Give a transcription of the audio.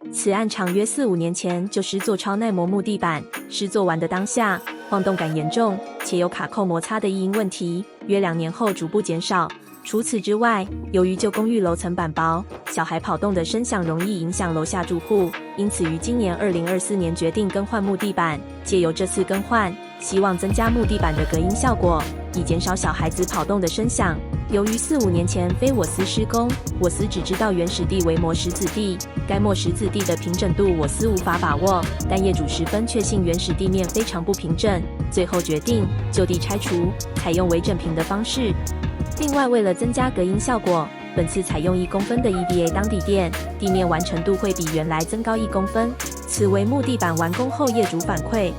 此案长约4、5年前就施作超耐磨木地板，施作完的当下，晃动感严重，且有卡扣摩擦的异音问题，约2年后逐步减少。除此之外，由于旧公寓楼层板薄，小孩跑动的声响容易影响楼下住户，因此于今年2024年决定更换木地板。借由这次更换，希望增加木地板的隔音效果，以减少小孩子跑动的声响。由于4、5年前非我司施工，我司只知道原始地为磨石子地，该磨石子地的平整度我司无法把握，但业主十分确信原始地面非常不平整，最后决定就地拆除，采用微整平的方式。另外，为了增加隔音效果，本次采用1公分的 EVA 当底垫，地面完成度会比原来增高1公分。此为木地板完工后业主反馈。